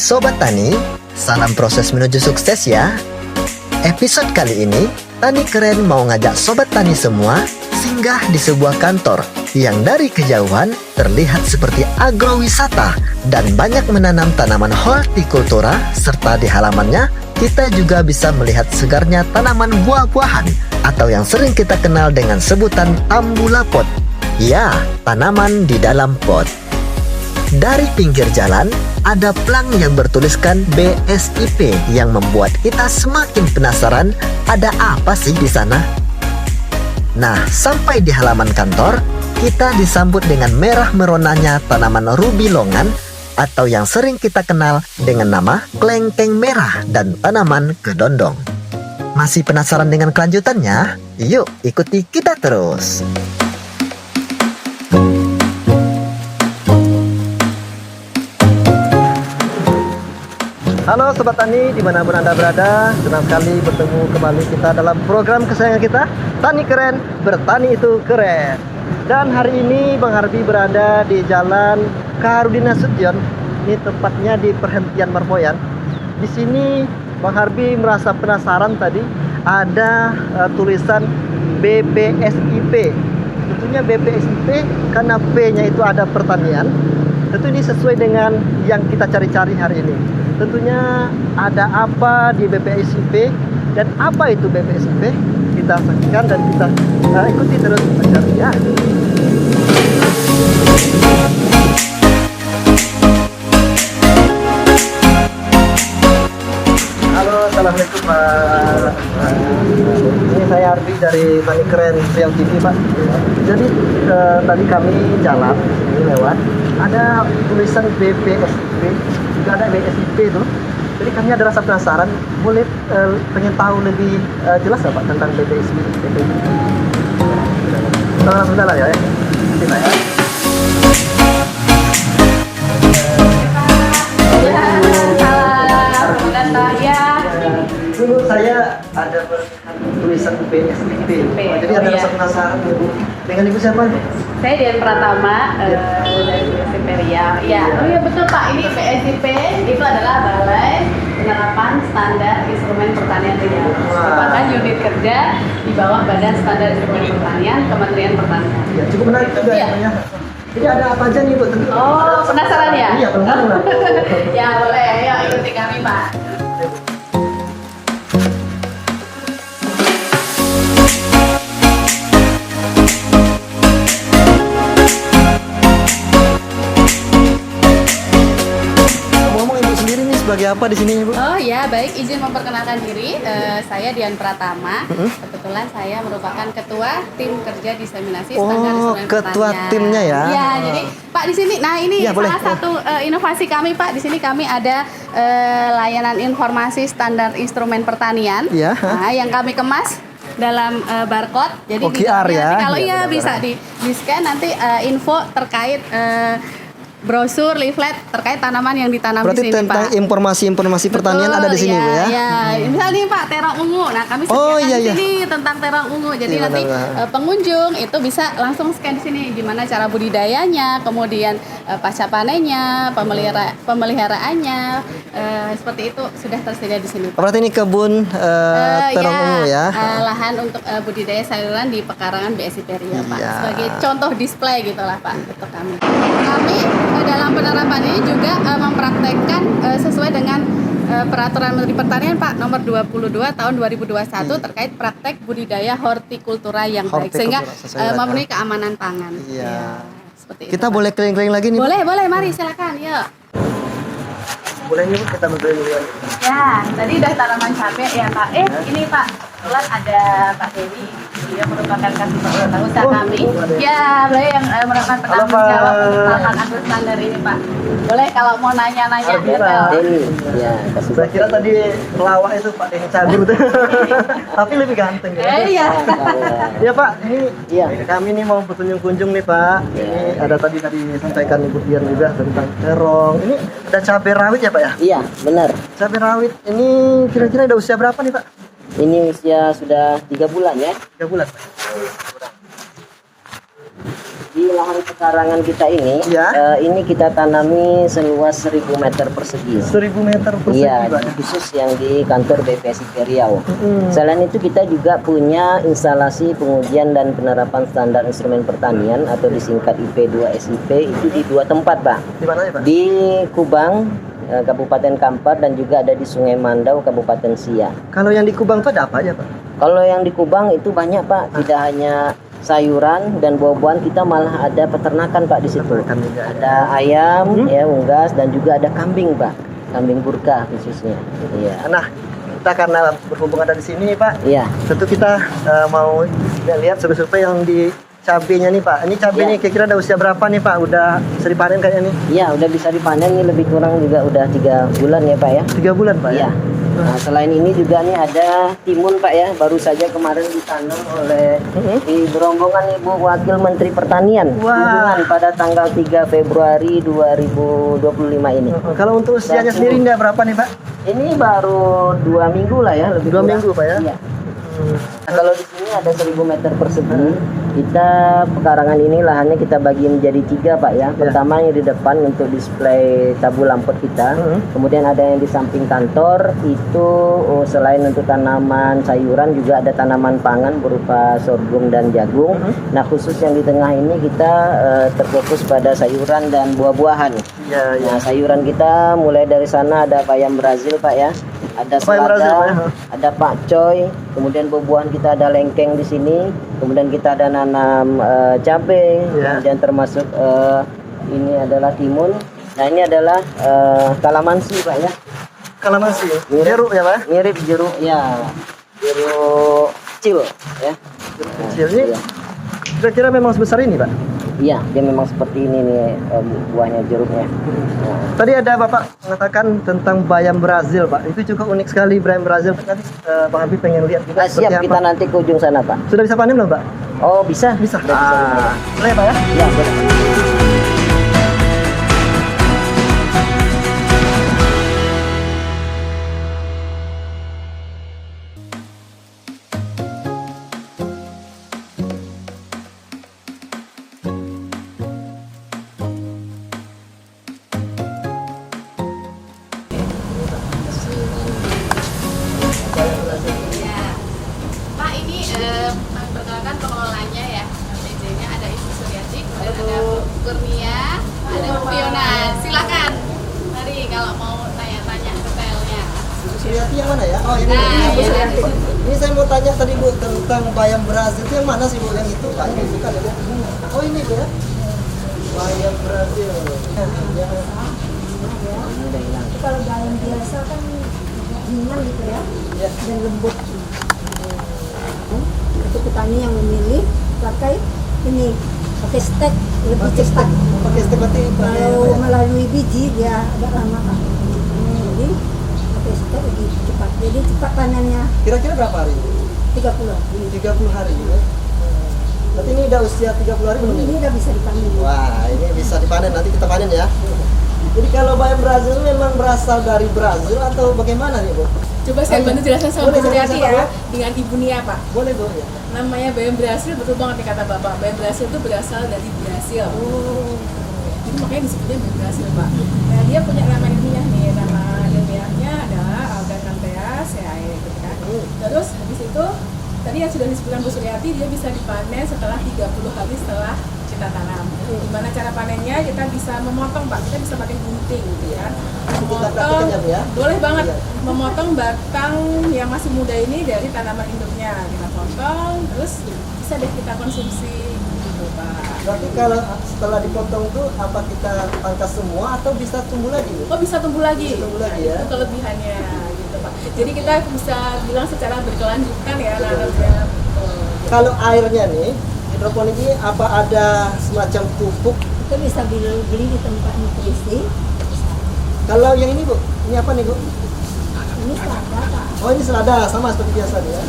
Sobat Tani, salam proses menuju sukses ya. Episode kali ini, Tani Keren mau ngajak Sobat Tani semua singgah di sebuah kantor yang dari kejauhan terlihat seperti agrowisata dan banyak menanam tanaman hortikultura, serta di halamannya kita juga bisa melihat segarnya tanaman buah-buahan atau yang sering kita kenal dengan sebutan tambulapot. Ya, tanaman di dalam pot. Dari pinggir jalan, ada plang yang bertuliskan BSIP yang membuat kita semakin penasaran ada apa sih di sana. Nah, sampai di halaman kantor, kita disambut dengan merah meronanya tanaman ruby longan atau yang sering kita kenal dengan nama klengkeng merah dan tanaman kedondong. Masih penasaran dengan kelanjutannya? Yuk ikuti kita terus. Halo Sobat Tani, dimanapun Anda berada, senang sekali bertemu kembali kita dalam program kesayangan kita, Tani Keren, Bertani Itu Keren. Dan hari ini Bang Harbi berada di Jalan Kaharudin Nasution. Ini tepatnya di perhentian Marpoyan. Di sini Bang Harbi merasa penasaran tadi ada tulisan BPSIP. Tentunya BPSIP karena P-nya itu ada pertanian. Tentu ini sesuai dengan yang kita cari-cari hari ini. Tentunya ada apa di BPSIP dan apa itu BPSIP? Kita saksikan dan kita ikuti terus acaranya. Halo, assalamualaikum Pak. Ini saya Ardi dari Tani Keren Riau TV Pak. Jadi tadi kami jalan ini lewat, ada tulisan BPSIP, juga ada BSIP itu. Jadi kami ada rasa penasaran, boleh pengen tahu lebih jelas nggak Pak tentang BPSIP? Sebentar lah ya. Kita ya. Dulu saya ada tulisan BSIP. Jadi ada rasa penasaran Ibu. Dengan Ibu siapa Ibu? Saya Dian Pratama dari BSIP Riau. Ya, oh iya betul Pak. Ini BSIP itu adalah Balai Penerapan Standar Instrumen Pertanian Riau. Merupakan unit kerja di bawah Badan Standar Instrumen Pertanian Kementerian Pertanian. Ya, cukup menarik juga ya. Jadi ada apa aja nih Bu? Oh, penasaran ya? Iya, penasaran. Ya boleh, ayo ikuti kami Pak. Sebagai apa di sini Ibu? Oh ya, baik, izin memperkenalkan diri. Saya Dian Pratama. Kebetulan saya merupakan ketua tim kerja diseminasi standar instrumen pertanian. Ketua timnya ya. Ya, jadi Pak di sini, nah ini ya, salah satu inovasi kami Pak. Di sini kami ada layanan informasi standar instrumen pertanian. Ya. Nah, yang kami kemas dalam barcode. Jadi QR ya. Kalau iya bisa di scan nanti info terkait brosur, leaflet terkait tanaman yang ditanam berarti di sini Pak. Berarti informasi pertanian ada di sini ya, Bu ya? Ya, misalnya nih Pak terong ungu. Nah kami sediakan di sini tentang terong ungu. Jadi nanti pengunjung itu bisa langsung scan di sini gimana cara budidayanya, kemudian pasca panennya, pemeliharaannya, seperti itu sudah tersedia di sini. Berarti ini kebun terong ungu ya? Lahan untuk budidaya sayuran di pekarangan BSIP Riau Pak. Sebagai contoh display gitulah Pak untuk kami. Kami dalam penerapan ini juga mempraktekkan sesuai dengan Peraturan Menteri Pertanian Pak nomor 22 tahun 2021 terkait praktek budidaya hortikultura yang baik sehingga memenuhi keamanan pangan. Iya. Seperti kita itu, boleh keliling-keliling lagi nih Bu? Boleh, mari silakan, yuk. Boleh nih Bu, kita berkeliling. Ya, tadi udah tanaman cabai ya Pak. Ini Pak, kebetulan ada Pak Dewi. Dia merupakan kasih tahu usaha kami. Ya, boleh yang merupakan penanggung jawab lahan agro standar ini Pak. Boleh kalau mau nanya-nanya. Ya, saya kira tadi pelawak itu Pak Denny Cagur tuh. Tapi lebih ganteng ya. Iya. Ya Pak, ini kami nih mau berkunjung nih Pak. Ini ada tadi disampaikan Ibu Dian juga tentang terong. Ini ada cabai rawit ya Pak ya? Iya, benar. Cabai rawit ini kira-kira ada usia berapa nih Pak? Ini usia sudah 3 bulan ya. 3 bulan. Di lahan pekarangan kita ini, Ya. ini kita tanami seluas 1000 meter persegi. 1000 meter persegi, Iya, Pak. khusus yang di kantor BPSIP Riau. Mm-mm. Selain itu kita juga punya instalasi pengujian dan penerapan standar instrumen pertanian atau disingkat IP2 SIP itu di 2 tempat, Pak. Di mana ya, Pak? Di Kubang, Kabupaten Kampar, dan juga ada di Sungai Mandau, Kabupaten Siak. Kalau yang di Kubang itu ada apa aja, Pak? Kalau yang di Kubang itu banyak, Pak. Tidak hanya sayuran dan buah-buahan, kita malah ada peternakan, Pak, di situ. Peternakan juga ada. Ada ayam, ya, unggas, dan juga ada kambing, Pak. Kambing burka khususnya. Iya. Nah, kita karena berhubung ada di sini, Pak, Iya. tentu kita mau lihat survei yang di cabenya nih, Pak. Ini cabenya Ya. kira-kira udah usia berapa nih, Pak? Udah bisa dipanen kayaknya nih? Iya, udah bisa dipanen, ini lebih kurang juga udah 3 bulan ya, Pak ya. 3 bulan, Pak. Iya. Ya? Nah, selain ini juga nih ada timun, Pak ya, baru saja kemarin ditanam oleh di berombongan Ibu Wakil Menteri Pertanian Wah. kunjungan pada tanggal 3 Februari 2025 ini. Kalau untuk usianya sendiri enggak berapa nih, Pak? Ini baru 2 minggu lah ya, lebih 2 kurang. minggu, Pak ya? Iya. Nah, kalau di sini ada 1000 meter persegi, kita pekarangan ini lahannya kita bagi menjadi 3, Pak ya. Pertama yang di depan untuk display tabu lampot kita, kemudian ada yang di samping kantor itu selain untuk tanaman sayuran juga ada tanaman pangan berupa sorghum dan jagung. Nah, khusus yang di tengah ini kita terfokus pada sayuran dan buah-buahan. Iya, iya. Nah, sayuran kita mulai dari sana ada bayam Brazil, Pak ya. Ada Bayam Brazil, Pak, selada, ya. ada pakcoy, kemudian buah-buahan kita ada lengkeng di sini, kemudian kita ada nanam cabai, Ya. kemudian termasuk ini adalah timun. Nah, ini adalah kalamansi, Pak ya. Kalamansi. Mirip. Jeruk ya, Pak? Mirip jeruk ya. Jeruk kecil ya. Kecil ini. Iya. Kira-kira memang sebesar ini, Pak? Iya, dia memang seperti ini nih buahnya, jeruknya. Nah, Tadi ada Bapak mengatakan tentang bayam Brazil, Pak. Itu juga unik sekali bayam Brazil. Nanti Bang Habib pengen lihat juga seperti siap, apa. kita nanti ke ujung sana, Pak. Sudah bisa panen belum, Pak? Oh, bisa. Bisa. Sudah bisa. Boleh, Pak ya? Ya, boleh. Pak, ini perkenalkan pengelolanya ya. PJ-nya ada Ibu Suryati, kemudian ada Bu Kurnia, ada Bu Fiona. Silakan. Mari kalau mau tanya-tanya detailnya. Suryati yang mana ya? Oh, ini. Nah, Bu iya. Suryati. Ini saya mau tanya tadi, Bu, tentang bayam Brazil. Itu yang mana sih, Bu? Yang itu, Pak? Ini bukan ya, Bu? Oh, ini, Bu ya? Bayam Brazil. Kalau bayam biasa kan ringan gitu ya, dan lembut. Untuk petani yang memilih pakai ini, pakai stek lebih cepat. Pakai stek berarti Kalau melalui biji dia agak lama Pak. Jadi pakai stek lebih cepat. Jadi cepat panennya kira-kira berapa hari? 30. 30 hari ya. Berarti ini udah usia 30 hari belum Ini ini? udah bisa dipanen. Wah, ini bisa dipanen, nanti kita panen ya. Jadi kalau bayam Brazil memang berasal dari Brazil atau bagaimana nih, Bu? Coba saya bantu jelaskan sama Boleh, Bu Suryati boleh, ya, Pak. dengan Ibu Nia, Pak. Boleh, Bu ya. Namanya bayam Brasil, betul banget nih kata Bapak. Bayam Brasil itu berasal dari Brasil. Jadi makanya disebutnya bayam Brasil, Pak. Nah, dia punya nama ilmiah nih. Nama ilmiahnya adalah Alga Canthea ceae gitu kan. Terus habis itu tadi yang sudah disebutkan Bu Suryati, dia bisa dipanen setelah 30 hari setelah kita tanam. Gimana cara panennya? Kita bisa memotong, Pak. Kita bisa pakai gunting gitu ya. Memotong, prakteknya, Bu, ya? boleh banget. Iya. Memotong batang yang masih muda ini dari tanaman induknya. Kita potong, terus bisa deh kita konsumsi gitu, Pak. Berarti kalau setelah dipotong tuh apa kita pangkas semua atau bisa tumbuh lagi, Bu? Oh, bisa tumbuh lagi. Bisa tumbuh lagi, ya. Itu kelebihannya gitu, Pak. Jadi kita bisa bilang secara berkelanjutan ya nanamnya. Kalau airnya nih, hidroponik ini apa ada semacam pupuk? Itu bisa beli di tempat nutrisi. Kalau yang ini, Bu, ini apa nih, Bu? Ini selada Pak. Oh, ini selada sama seperti biasa nih ya.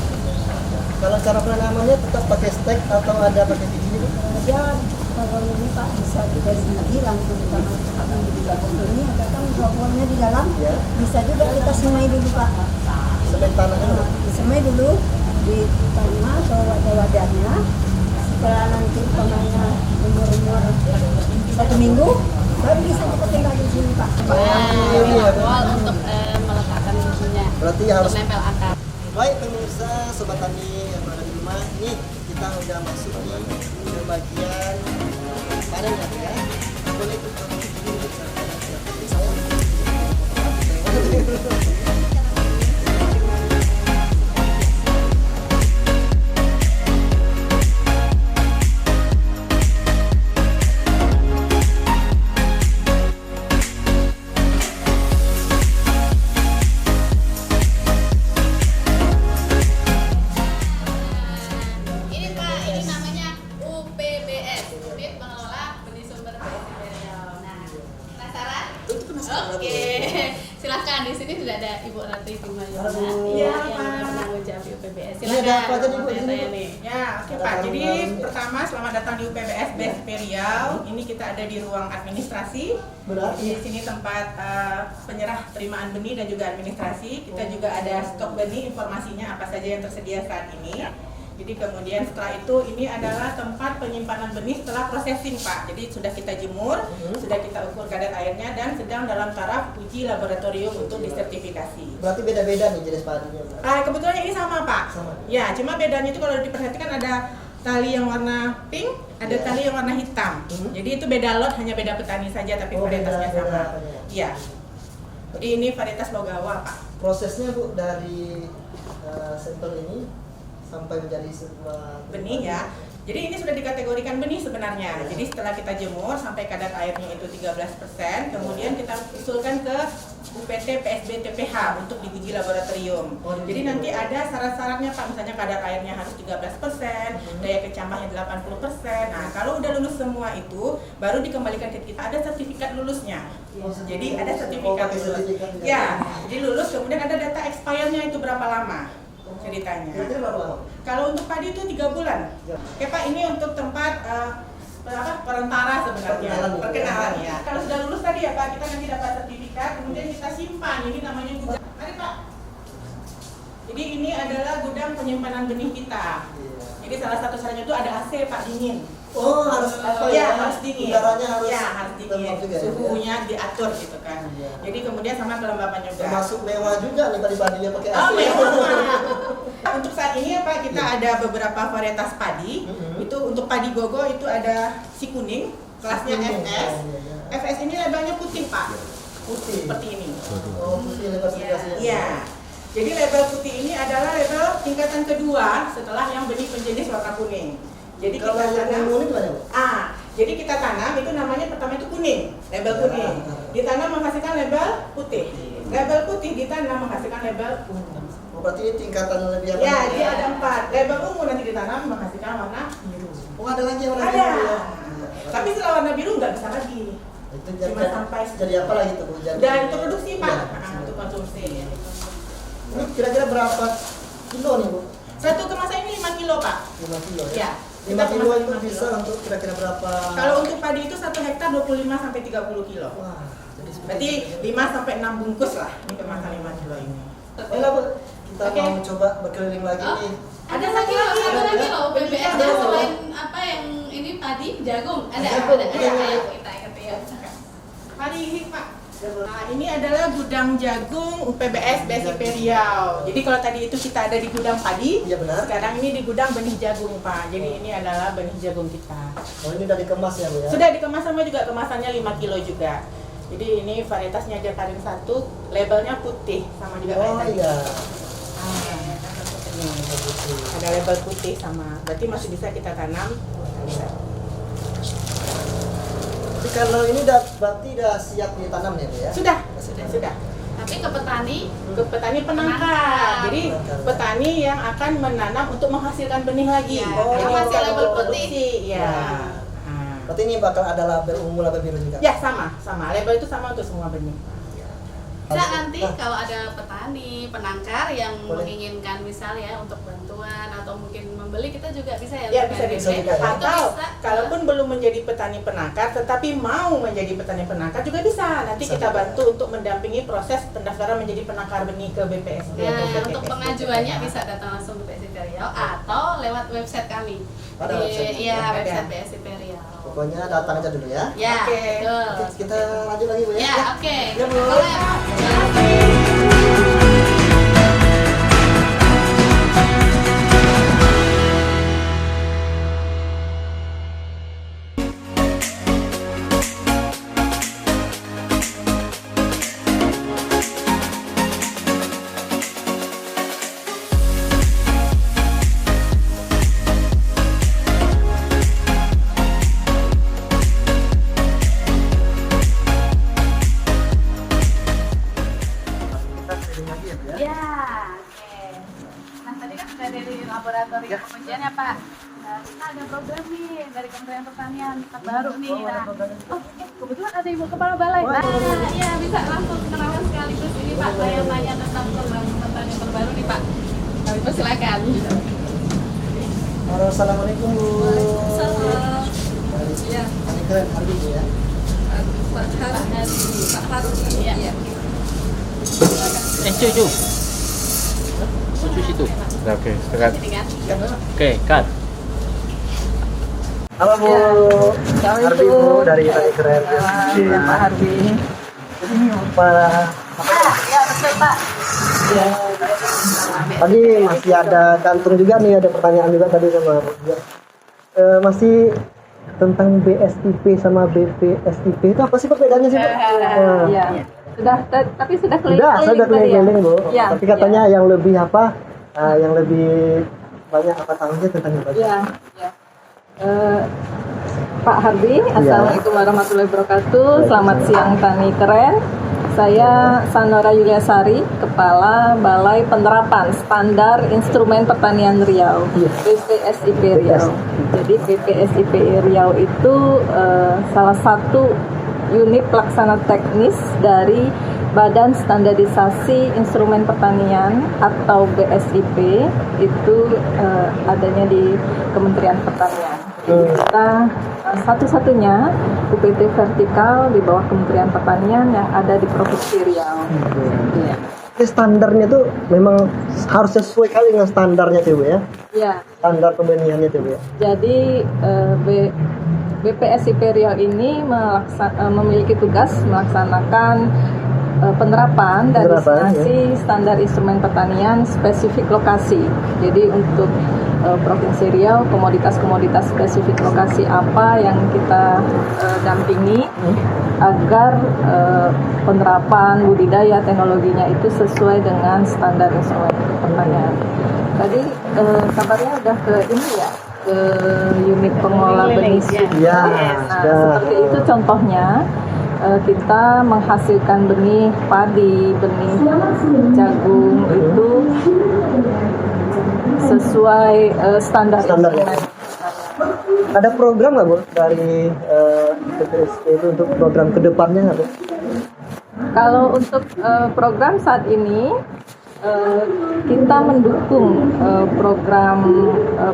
Kalau cara penanamannya tetap pakai stek atau ada pakai biji, Bu? Dia kalau ini Pak bisa dari biji langsung ditambahkan di dalam ini atau kan buah-buahnya di dalam. Ya. Bisa juga kita semai dulu Pak. Sebaik tanahnya, Bu. Disemai dulu di tanah atau wadah-wadahnya. Setelah nanti umpamanya umurnya minggu baru bisa kita tinggal di sini Pak. Awal untuk meletakkan bukunya. Berarti Untuk harus nempel akar. baik pemirsa Sobat Tani yang berada di rumah. Nih kita udah masuk nih ke bagian panen ya. Boleh kita Ini Pak, ini namanya UPBS, Unit Pengelola Benih Sumber BSI Periau. Nah, penasaran? Oke, silahkan di sini sudah ada Ibu Ratri Bimayona. Iya, yang Pak. menanggung jawab di UPBS. Ini ada apa aja nih, Bu? Silakan. Saya nih. Ya, oke Pak. Jadi pertama selamat datang di UPBS BSI Periau. Ini kita ada di ruang administrasi. benar. Di sini tempat penyerah terimaan benih dan juga administrasi. Kita juga ada stok benih, informasinya apa saja yang tersedia saat ini. Jadi kemudian setelah itu ini adalah tempat penyimpanan benih setelah processing Pak. Jadi sudah kita jemur, sudah kita ukur kadar airnya dan sedang dalam taraf uji laboratorium untuk disertifikasi. Berarti beda-beda nih jenis padinya. Kebetulan ini sama Pak. Sama. Ya, cuma bedanya itu kalau diperhatikan ada tali yang warna pink, ada Ya. tali yang warna hitam. Jadi itu beda lot, hanya beda petani saja tapi Oh, varietasnya beda sama. apanya? Iya. Jadi ini varietas Logawa Pak. Prosesnya Bu dari sampel ini sampai menjadi sebuah Benih ya. Jadi ini sudah dikategorikan benih sebenarnya. Jadi setelah kita jemur sampai kadar airnya itu 13%, kemudian kita usulkan ke UPT PSB TPH untuk diuji laboratorium. Jadi nanti ada syarat-syaratnya Pak, misalnya kadar airnya harus 13%, daya kecambahnya 80%. Nah, kalau udah lulus semua itu, baru dikembalikan ke kita ada sertifikat lulusnya. Jadi ada sertifikat pakai lulus. sertifikat juga. Ya, jadi lulus kemudian ada data expirednya itu berapa lama ceritanya. Kira-kira berapa lama? Kalau untuk padi itu 3 bulan. Oke Pak, ini untuk tempat perantara sebenarnya, perkenalan ya. Kalau sudah lulus tadi ya Pak, kita nanti dapat sertifikat, kemudian kita simpan. Ini namanya gudang. Mari Pak. Jadi ini adalah gudang penyimpanan benih kita. Jadi salah satu syaratnya itu ada AC Pak, dingin. Oh, harus apa Ya, harus dingin. Udaranya harus ya, harus dingin. lembab juga ya? Suhunya diatur gitu kan. Iya. Jadi kemudian sama kelembapan juga. Termasuk mewah juga nih padi-padinya pakai AC. Oh, mewah. Untuk saat ini ya Pak, kita ada beberapa varietas padi. Itu untuk padi gogo itu ada si kuning, kelasnya Si kuning. FS. Oh, iya, iya. FS ini labelnya putih Pak, Putih. seperti ini. Oh, putih lebar sertifikasinya. Iya. Jadi label putih ini adalah label tingkatan kedua setelah yang benih penjenis warna kuning. Jadi Kalau kita yang tanam. kuning gimana, Bu? Jadi kita tanam itu namanya pertama itu kuning, label Ya. kuning. Ditanam menghasilkan label putih. Label putih ditanam menghasilkan label ungu. Oh, berarti ini tingkatan lebih apa? Ya, dia ada 4. Label ungu nanti ditanam menghasilkan warna biru. Oh, ada lagi yang warna Ada. biru ya? Tapi setelah warna biru nggak bisa lagi. Itu Cuma sampai jadi apa lagi tuh, Bu? Dan untuk produksi Pak, Ya. untuk konsumsi. Ini kira-kira berapa kilo nih, Bu? Satu kemasan ini 5 kilo Pak. 5 kilo ya? Ya. 5 kita kilo kemasan itu 5 bisa untuk kira-kira berapa? Kalau untuk padi itu 1 hektar 25 sampai 30 kilo. Wah, jadi Berarti 5 sampai 6 bungkus lah ini kemasan 5 kilo ini. Baiklah, Bu. Kita Oke. mau coba berkeliling lagi Oh, nih. ada lagi loh UPBS Ada. selain apa yang ini padi jagung ada Jagung, ada iya. ayo kita ikuti ya. Padi ini Pak. Nah, ini adalah gudang jagung UPBS BSI Periau. Jadi kalau tadi itu kita ada di gudang padi, Iya, benar. sekarang ini di gudang benih jagung Pak. Jadi ini adalah benih jagung kita. Oh, ini udah dikemas ya, Bu ya? Sudah dikemas sama juga kemasannya 5 kilo juga. Jadi ini varietasnya Jakarin 1, labelnya putih sama juga kayak Oh tadi. iya. Ini ada label putih sama. Berarti masih bisa kita tanam. Bisa. Tapi kalau ini udah berarti udah siap ditanam nih, Bu ya? Sudah. Sudah. Tapi ke petani Ke petani penangkar. Penangkar. Jadi petani yang akan menanam untuk menghasilkan benih lagi. Ya, Oh, yang Jadi masih bukan label untuk putih. produksi, ya. Nah. Nah. Berarti ini bakal ada label ungu, label biru juga? Ya sama. Label itu sama untuk semua benih. bisa nanti kalau ada petani penangkar yang Boleh. menginginkan misal ya untuk bantuan atau mungkin membeli kita juga bisa ya Ya untuk bisa BNPB. juga. Itu Atau bisa. kalaupun belum menjadi petani penangkar tetapi mau menjadi petani penangkar juga bisa. Nanti Bisa kita juga. bantu untuk mendampingi proses pendaftaran menjadi penangkar benih ke BPSD Ya, atau ke untuk BPSD. pengajuannya bisa datang langsung ke BSI Periau Riau atau lewat website kami. Ada website? Iya, website BSIP Riau. Pokoknya datang aja dulu ya. Ya, betul. Oke, kita lanjut lagi Bu ya. Ya, oke. Ya, Bu. Boleh. Kita sharing lagi ya Bu ya. Ya, oke. Nah, tadi kan sudah dari laboratorium pengujian ya Pak. Nah, kita ada program nih dari Kementerian Pertanian terbaru nih. Nah, oh, kebetulan ada Ibu Kepala Balai. Nah, iya bisa langsung kenalan sekaligus ini Pak. Saya nanya tentang program pertanian terbaru nih Pak. Ibu silakan. Halo, assalamualaikum Bu. Waalaikumsalam. Ya. Tani Keren Hardi Bu ya. Pak Hardi. Iya. Cucu. Cucu situ. Oke, sekarang. Ini kan. Oke, cut. Halo Bu. Hardi Bu dari Tani Keren. Ya, Pak Hardi. Ini Pak. Ya, betul Pak. Tadi masih ada kantung juga nih, ada pertanyaan juga tadi sama Bu. Masih tentang BSIP sama BPSIP itu apa sih perbedaannya sih Pak? Iya. Tapi sudah Sudah keliling-keliling Bu. Ya, Tapi katanya yang lebih apa? Yang lebih banyak apa tahunya tentang itu? Ya. Pak Hardi, Assalamualaikum warahmatullahi wabarakatuh. Selamat siang Tani Keren. Saya Sanora Yuliasari, Kepala Balai Penerapan Standar Instrumen Pertanian Riau, BPSIP Riau. Jadi BPSIP Riau itu salah satu unit pelaksana teknis dari Badan Standarisasi Instrumen Pertanian atau BSIP, itu adanya di Kementerian Pertanian. Kita satu-satunya UPT vertikal di bawah Kementerian Pertanian yang ada di Provinsi Riau. Iya. Ini standarnya tuh memang harus sesuai kali dengan standarnya tuh Bu ya. Ya, Standar pembenihannya tuh Bu ya. jadi BPSIP Riau ini memiliki tugas melaksanakan penerapan dan destinasi standar instrumen pertanian spesifik lokasi. Jadi untuk Provinsi Riau, komoditas-komoditas spesifik lokasi apa yang kita dampingi agar penerapan budidaya teknologinya itu sesuai dengan standar instrumen pertanian. Tadi kabarnya udah ke ini ya, ke unit pengelola benih. Ya, Nah, seperti itu contohnya. Kita menghasilkan benih padi, benih jagung itu sesuai standar. Ada program nggak Bu dari BPSIP itu untuk program kedepannya nggak Bu? Kalau untuk program saat ini kita mendukung program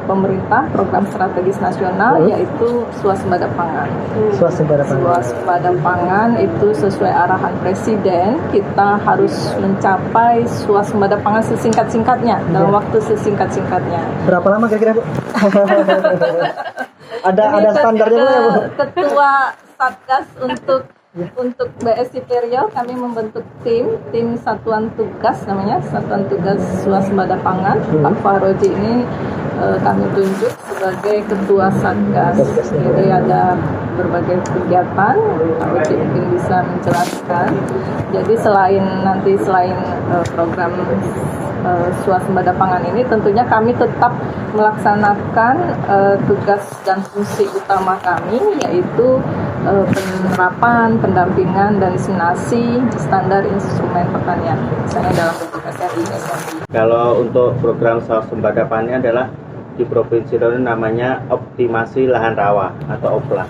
pemerintah, program strategis nasional yaitu swasembada pangan. Swasembada pangan. Swasembada pangan itu sesuai arahan Presiden, kita harus mencapai swasembada pangan sesingkat-singkatnya dalam waktu sesingkat-singkatnya. Berapa lama kira-kira Bu? ada standarnya nggak Bu? Ketua Satgas untuk BSIP Riau kami membentuk tim satuan tugas namanya, satuan tugas swasembada pangan. Pak Faroji ini kami tunjuk sebagai ketua Satgas. Jadi ada berbagai kegiatan, Pak Faroji mungkin bisa menjelaskan. Jadi selain program swasembada pangan ini, tentunya kami tetap melaksanakan tugas dan fungsi utama kami, yaitu penerapan, pendampingan, dan diseminasi standar instrumen pertanian, misalnya dalam bentuk SRI. Kalau untuk program swasembada pangan adalah di Provinsi Riau namanya optimasi lahan rawa atau OPLA.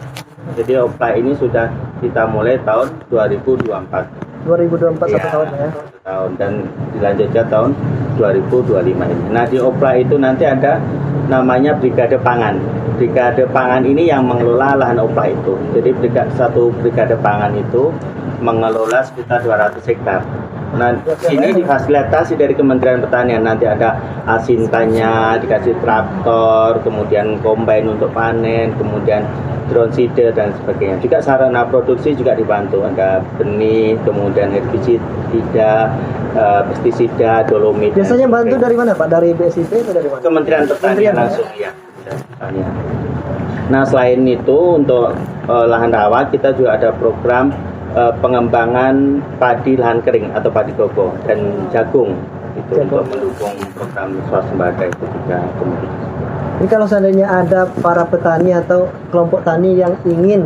Jadi OPLA ini sudah kita mulai tahun 2024. 2024 Ya, satu tahun ya. tahun dan dilanjutnya tahun 2025 ini. Nah di OPLA itu nanti ada namanya Brigade Pangan. Brigade Pangan ini yang mengelola lahan OPLA itu. Jadi satu Brigade Pangan itu mengelola sekitar 200 hektar. Nah, ini difasilitasi dari Kementerian Pertanian. Nanti ada asintanya, dikasih traktor, kemudian combine untuk panen, kemudian drone seeder dan sebagainya. Juga sarana produksi juga dibantu. Ada benih, kemudian herbisida, pestisida, dolomit. Biasanya bantu dari mana Pak? Dari BSIP atau dari mana? Kementerian Pertanian langsung ya. Pertanian. Nah, selain itu untuk lahan rawa kita juga ada program pengembangan padi lahan kering atau padi koko dan jagung itu untuk mendukung program swasembada itu juga kemudian. Ini kalau seandainya ada para petani atau kelompok tani yang ingin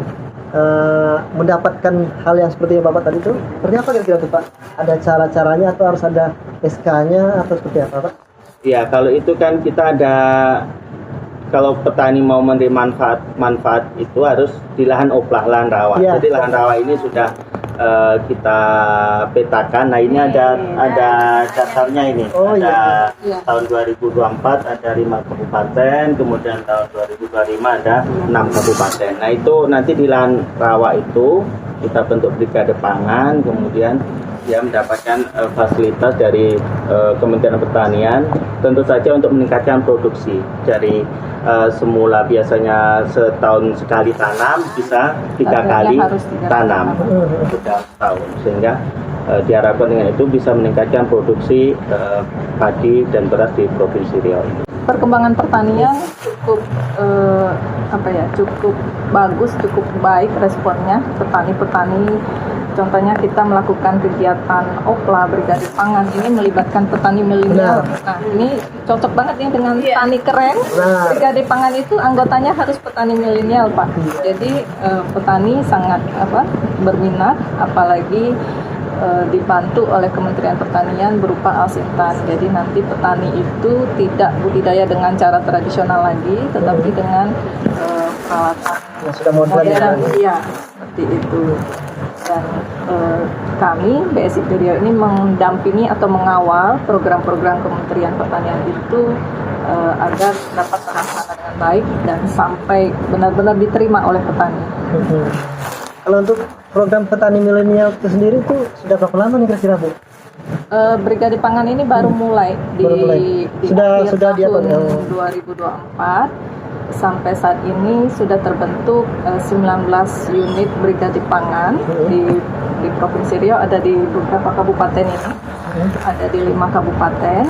mendapatkan hal yang seperti yang Bapak tadi itu, seperti apa kira-kira tuh Pak? Ada cara-caranya atau harus ada SK-nya atau seperti apa Pak? Ya, kalau itu kan kita ada, kalau petani mau menerima manfaat itu harus di lahan oplah, lahan rawa. Ya. Jadi lahan rawa ini sudah kita petakan. Nah, ini ada dasarnya ini. Oh, ada iya. tahun 2024 ada 5 kabupaten, kemudian tahun 2025 ada 6 kabupaten. Nah, itu nanti di lahan rawa itu kita bentuk brigade pangan, kemudian dia mendapatkan fasilitas dari Kementerian Pertanian, tentu saja untuk meningkatkan produksi dari semula biasanya setahun sekali tanam bisa 3 kali harus 3 tanam sudah setahun, sehingga diharapkan dengan itu bisa meningkatkan produksi padi dan beras di Provinsi Riau ini. Perkembangan pertanian cukup cukup bagus, cukup baik responnya petani-petani. Contohnya kita melakukan kegiatan opla brigade pangan ini melibatkan petani milenial. Nah, ini cocok banget nih dengan tani keren. Brigade pangan itu anggotanya harus petani milenial, Pak. Jadi petani sangat berminat, apalagi dibantu oleh Kementerian Pertanian berupa alsintan. Jadi nanti petani itu tidak budidaya dengan cara tradisional lagi, tetapi dengan peralatan Yang sudah modern. Iya, seperti itu. Dan kami BSIP Riau ini mendampingi atau mengawal program-program Kementerian Pertanian itu agar dapat terlaksana dengan baik dan sampai benar-benar diterima oleh petani. Kalau untuk program petani milenial itu sendiri tuh sudah berapa lama nih kira-kira Bu? Brigade pangan ini baru mulai di akhir sudah tahun 2024. Sampai saat ini sudah terbentuk 19 unit brigade pangan di Provinsi Riau, ada di beberapa kabupaten ini, ada di 5 kabupaten.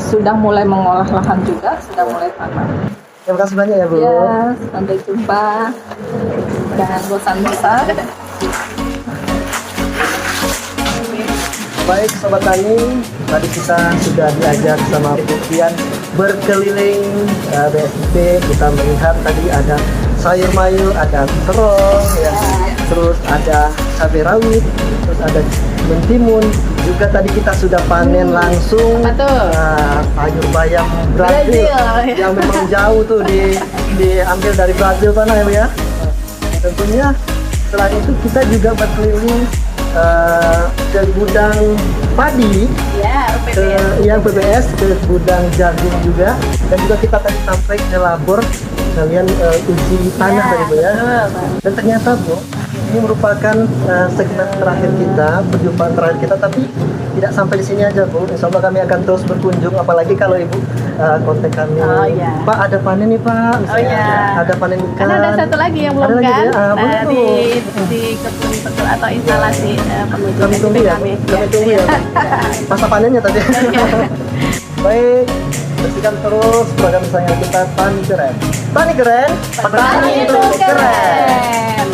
Sudah mulai mengolah lahan juga, sudah mulai tanam. Terima kasih banyak ya Bu. Ya, sampai jumpa. Jangan bosan-bosan. Baik Sobat Tani, tadi kita sudah diajak sama Bu Fian berkeliling BSIP. Kita melihat tadi ada sayur mayur, ada terong, ya, terus ada cabai rawit, terus ada mentimun. Juga tadi kita sudah panen langsung sayur bayam Brazil yang memang jauh tuh diambil dari Brazil sana ya Bu ya. Tentunya selain itu kita juga berkeliling ke gudang padi, yang PBS, ke gudang jagung juga, dan juga kita tadi sampai ke labor kalian uji tanah tadi Bu ya. Dan ternyata Bu, ini merupakan segmen terakhir kita, perjumpaan terakhir kita, tapi tidak sampai di sini aja Bu. Insya Allah kami akan terus berkunjung, apalagi kalau Ibu kontak kami. Pak, ada panen nih Pak, misalnya, ada panen ikan. Kan ada satu lagi yang belum Ada lagi, kan? ya? Boleh tuh. Di kebun betul atau instalasi penguji Kami tunggu ya, kami. kami tunggu ya. Masa panennya tadi. Baik, saksikan terus program saya kita Tani Keren. Tani Keren, petani itu keren.